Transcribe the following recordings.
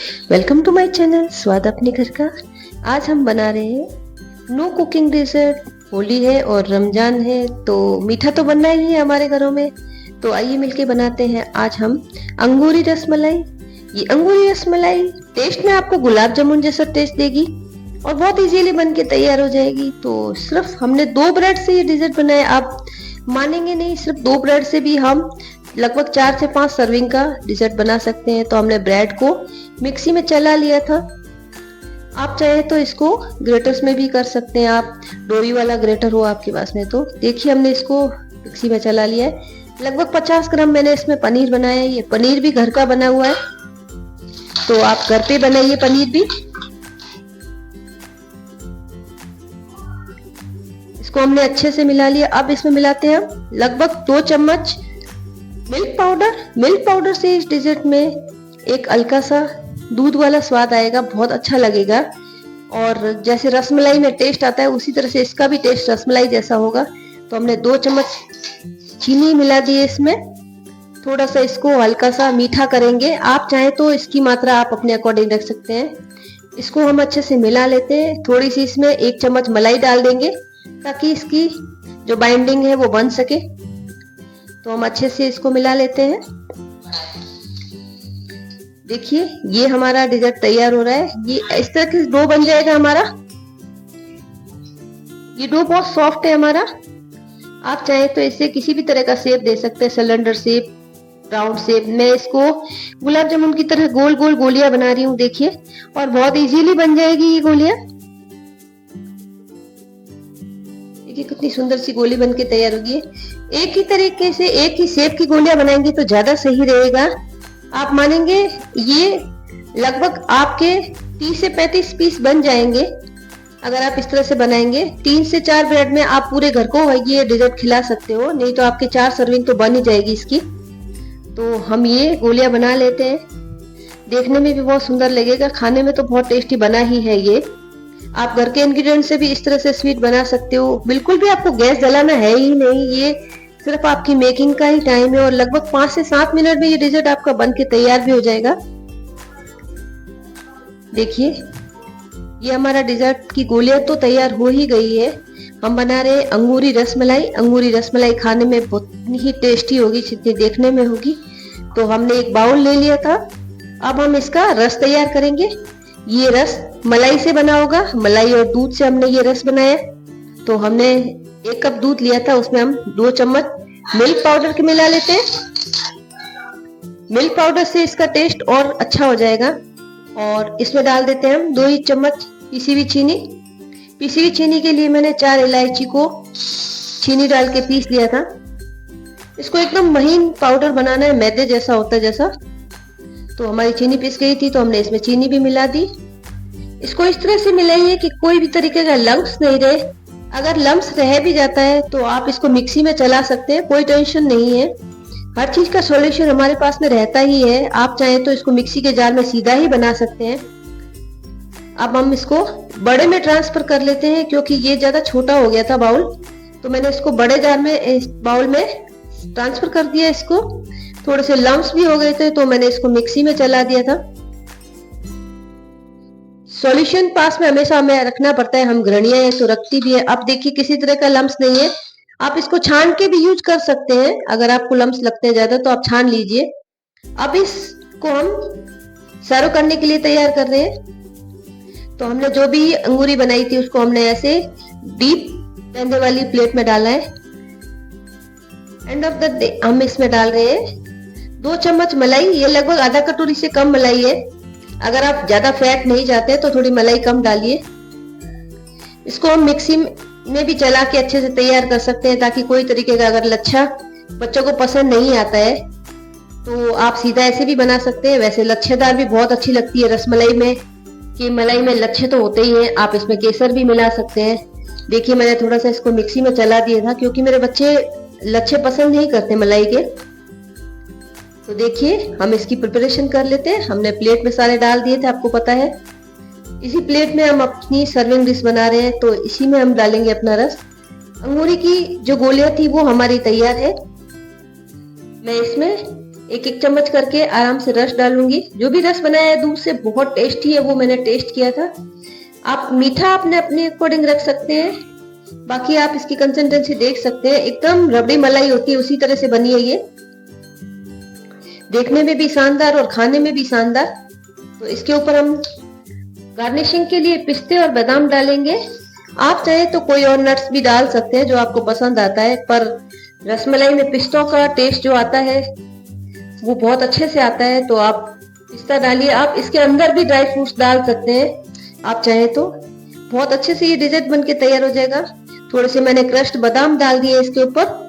Welcome to my channel स्वाद अपने घर का। आज हम बना रहे हैं नो कुकिंग डेजर्ट। होली है और रमजान है तो मीठा तो बनना ही है हमारे घरों में। तो आइए मिलके बनाते हैं आज हम अंगूरी रसमलाई। ये अंगूरी रसमलाई टेस्ट में आपको गुलाब जामुन जैसा टेस्ट देगी और बहुत इजीली बन के तैयार हो जाएगी। तो सिर्फ हमने 2 ब्रेड से ये डेजर्ट बनाया। आप मानेंगे नहीं, सिर्फ 2 ब्रेड से भी हम लगभग 4 से 5 सर्विंग का डिजर्ट बना सकते हैं। तो हमने ब्रेड को मिक्सी में चला लिया था। आप चाहे तो इसको ग्रेटर्स में भी कर सकते हैं, आप डोरी वाला ग्रेटर हो आपके पास में तो। देखिए हमने इसको मिक्सी में चला लिया है। लगभग 50 ग्राम मैंने इसमें पनीर बनाया है। ये पनीर भी घर का बना हुआ है, तो आप घर पे बनाइए पनीर भी। इसको हमने अच्छे से मिला लिया। अब इसमें मिलाते हैं हम लगभग 2 चम्मच मिल्क पाउडर। मिल्क पाउडर से इस डेजर्ट में एक हल्का सा दूध वाला स्वाद आएगा, बहुत अच्छा लगेगा। और जैसे रसमलाई में टेस्ट आता है उसी तरह से इसका भी टेस्ट रसमलाई जैसा होगा। तो हमने 2 चम्मच चीनी मिला दी है इसमें। थोड़ा सा इसको हल्का सा मीठा करेंगे। आप चाहे तो इसकी मात्रा आप अपने अकॉर्डिंग रख सकते हैं। इसको हम अच्छे से मिला लेते हैं। थोड़ी सी इसमें 1 चम्मच मलाई डाल देंगे ताकि इसकी जो बाइंडिंग है वो बन सके। तो हम अच्छे से इसको मिला लेते हैं। देखिए ये हमारा डेजर्ट तैयार हो रहा है। ये इस तरह की डो बन जाएगा हमारा। ये डो बहुत सॉफ्ट है हमारा। आप चाहे तो इसे किसी भी तरह का शेप दे सकते हैं, सिलेंडर शेप, राउंड शेप। मैं इसको गुलाब जामुन की तरह गोल गोल गोलियां बना रही हूँ देखिए, और बहुत इजीली बन जाएगी ये गोलियां। देखिए कितनी सुंदर सी गोली बन के तैयार होगी। एक ही तरीके से एक ही शेप की गोलियां बनाएंगे तो ज्यादा सही रहेगा। आप मानेंगे ये लगभग आपके 30 से 35 पीस बन जाएंगे अगर आप इस तरह से बनाएंगे। 3 से 4 ब्रेड में आप पूरे घर को ये डेजर्ट खिला सकते हो, नहीं तो आपके 4 सर्विंग तो बन ही जाएगी इसकी। तो हम ये गोलियां बना लेते हैं। देखने में भी बहुत सुंदर लगेगा, खाने में तो बहुत टेस्टी बना ही है ये। आप घर के इंग्रेडिएंट से भी इस तरह से स्वीट बना सकते हो। बिल्कुल भी आपको गैस जलाना है ही नहीं। ये सिर्फ आपकी मेकिंग का ही टाइम है और लगभग 5 से 7 मिनट में ये डेजर्ट आपका बन के तैयार भी हो जाएगा। देखिए ये हमारा डेजर्ट की गोलियां तो तैयार हो ही गई है। हम बना रहे हैं अंगूरी रसमलाई। अंगूरी रसमलाई खाने में बहुत ही टेस्टी होगी जितनी देखने में होगी। तो हमने एक बाउल ले लिया था। अब हम इसका रस तैयार करेंगे। ये रस मलाई से बना होगा। मलाई और दूध से हमने ये रस बनाया। तो हमने 1 कप दूध लिया था, उसमें हम 2 चम्मच मिल्क पाउडर के मिला लेते हैं। मिल्क पाउडर से इसका टेस्ट और अच्छा हो जाएगा। और इसमें डाल देते हैं हम 2 ही चम्मच पिसी हुई चीनी। पिसी हुई चीनी के लिए मैंने 4 इलायची को चीनी डाल के पीस लिया था। इसको एकदम महीन पाउडर बनाना है, मैदे जैसा होता है जैसा। तो हमारी चीनी पिस गई थी तो हमने इसमें चीनी भी मिला दी। इसको इस तरह से मिलाइए कि कोई भी तरीके का लम्स नहीं रहे। अगर लम्स रह भी जाता है तो आप इसको मिक्सी में चला सकते हैं, कोई टेंशन नहीं है। हर चीज का सॉल्यूशन हमारे पास में रहता ही है। आप चाहें तो इसको मिक्सी के जार में सीधा ही बना सकते हैं। अब हम इसको बड़े में ट्रांसफर कर लेते हैं क्योंकि ये ज्यादा छोटा हो गया था बाउल। तो मैंने इसको बड़े जार में, इस बाउल में ट्रांसफर कर दिया। इसको थोड़े से लम्स भी हो गए थे तो मैंने इसको मिक्सी में चला दिया था। सॉल्यूशन पास में हमेशा हमें रखना पड़ता है, हम गृहिणियां हैं तो रखती भी है। अब देखिए किसी तरह का लम्स नहीं है। आप इसको छान के भी यूज कर सकते हैं। अगर आपको लम्स लगते हैं ज्यादा तो आप छान लीजिए। अब इसको हम सर्व करने के लिए तैयार कर रहे हैं। तो हमने जो भी अंगूरी बनाई थी उसको हमने ऐसे डीप पहनने वाली प्लेट में डाला है। एंड ऑफ द डे हम इसमें डाल रहे हैं 2 चम्मच मलाई। ये लगभग आधा कटोरी से कम मलाई है। अगर आप ज्यादा फैट नहीं चाहते तो थोड़ी मलाई कम डालिए। इसको हम मिक्सी में भी चला के अच्छे से तैयार कर सकते हैं ताकि कोई तरीके का अगर लच्छा बच्चों को पसंद नहीं आता है तो आप सीधा ऐसे भी बना सकते हैं। वैसे लच्छेदार भी बहुत अच्छी लगती है रसमलाई में, कि मलाई में लच्छे तो होते ही हैं। आप इसमें केसर भी मिला सकते हैं। देखिए मैंने थोड़ा सा इसको मिक्सी में चला दिया था क्योंकि मेरे बच्चे लच्छे पसंद नहीं करते मलाई के। तो देखिए हम इसकी प्रिपरेशन कर लेते हैं। हमने प्लेट में सारे डाल दिए थे, आपको पता है। इसी प्लेट में हम अपनी सर्विंग डिश बना रहे हैं तो इसी में हम डालेंगे अपना रस। अंगूरी की जो गोलियां थी वो हमारी तैयार है। मैं इसमें एक एक चम्मच करके आराम से रस डालूंगी। जो भी रस बनाया है दूध से बहुत टेस्टी है, वो मैंने टेस्ट किया था। आप मीठा अपने अपने अकॉर्डिंग रख सकते हैं, बाकी आप इसकी कंसिस्टेंसी देख सकते हैं, एकदम रबड़ी मलाई होती है उसी तरह से बनी है ये, देखने में भी शानदार और खाने में भी शानदार। तो इसके ऊपर हम गार्निशिंग के लिए पिस्ते और बादाम डालेंगे। आप चाहे तो कोई और नट्स भी डाल सकते हैं जो आपको पसंद आता है, पर रसमलाई में पिस्तों का टेस्ट जो आता है वो बहुत अच्छे से आता है, तो आप पिस्ता डालिए। आप इसके अंदर भी ड्राई फ्रूट्स डाल सकते हैं आप चाहे तो। बहुत अच्छे से ये डेजर्ट बन के तैयार हो जाएगा। थोड़े से मैंने क्रश्ड बादाम डाल दिए इसके ऊपर।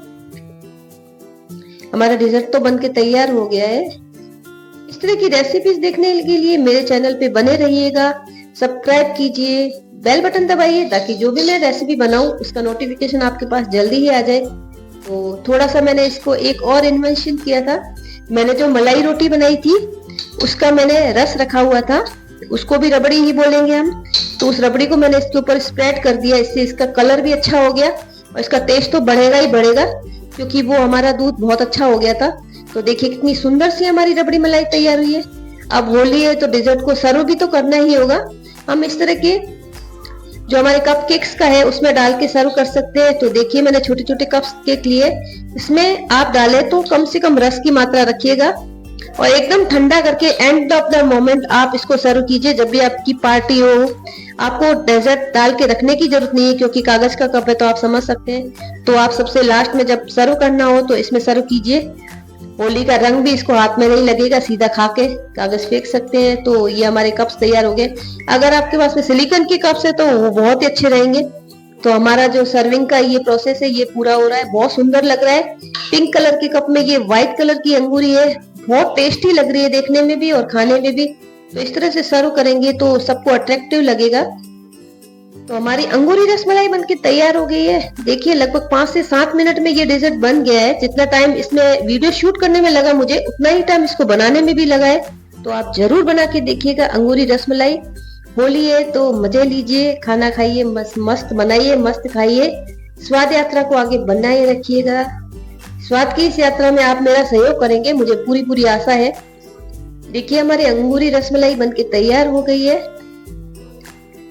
हमारा डेजर्ट तो बन के तैयार हो गया है। इस तरह की रेसिपीज देखने के लिए मेरे चैनल पे बने रहिएगा, सब्सक्राइब कीजिए, बेल बटन दबाइए ताकि जो भी मैं रेसिपी बनाऊं उसका नोटिफिकेशन आपके पास जल्दी ही आ जाए। तो थोड़ा सा मैंने इसको एक और इन्वेंशन किया था। मैंने जो मलाई रोटी बनाई थी उसका मैंने रस रखा हुआ था, उसको भी रबड़ी ही बोलेंगे हम। तो उस रबड़ी को मैंने इसके ऊपर स्प्रेड कर दिया, इससे इसका कलर भी अच्छा हो गया और इसका टेस्ट तो बढ़ेगा ही बढ़ेगा, क्योंकि वो हमारा दूध बहुत अच्छा हो गया था। तो देखिए कितनी सुंदर सी हमारी रबड़ी मलाई तैयार हुई है। अब होली है तो डेजर्ट को सर्व भी तो करना ही होगा। हम इस तरह के जो हमारे कप केक्स का है उसमें डाल के सर्व कर सकते हैं। तो देखिए मैंने छोटे छोटे कप केक लिए, इसमें आप डाले तो कम से कम रस की मात्रा रखिएगा और एकदम ठंडा करके एंड ऑफ द मोमेंट आप इसको सर्व कीजिए। जब भी आपकी पार्टी हो, आपको डेजर्ट डाल के रखने की जरूरत नहीं है क्योंकि कागज का कप है, तो आप समझ सकते हैं। तो आप सबसे लास्ट में जब सर्व करना हो तो इसमें सर्व कीजिए। होली का रंग भी इसको हाथ में नहीं लगेगा, सीधा खा के कागज फेंक सकते हैं। तो ये हमारे कप्स तैयार हो गए। अगर आपके पास में सिलिकॉन के कप्स है तो वो बहुत ही अच्छे रहेंगे। तो हमारा जो सर्विंग का ये प्रोसेस है ये पूरा हो रहा है। बहुत सुंदर लग रहा है। पिंक कलर के कप में ये व्हाइट कलर की अंगूरी है, बहुत टेस्टी लग रही है देखने में भी और खाने में भी। तो इस तरह से सर्व करेंगे तो सबको अट्रैक्टिव लगेगा। तो हमारी अंगूरी रसमलाई बनके तैयार हो गई है। देखिए लगभग 5 से 7 मिनट में ये डेजर्ट बन गया है। जितना टाइम इसमें वीडियो शूट करने में लगा मुझे, उतना ही टाइम इसको बनाने में भी लगा है। तो आप जरूर बना के देखिएगा अंगूरी रसमलाई। होली है तो मजे लीजिए, खाना खाइए, मस्त बनाइए, मस्त खाइए। स्वाद यात्रा को आगे बनाए रखिएगा। स्वाद की इस यात्रा में आप मेरा सहयोग करेंगे, मुझे पूरी पूरी आशा है। देखिए हमारी अंगूरी रसमलाई बनके तैयार हो गई है।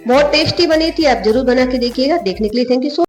बहुत टेस्टी बनी थी, आप जरूर बना के देखिएगा। देखने के लिए थैंक यू सो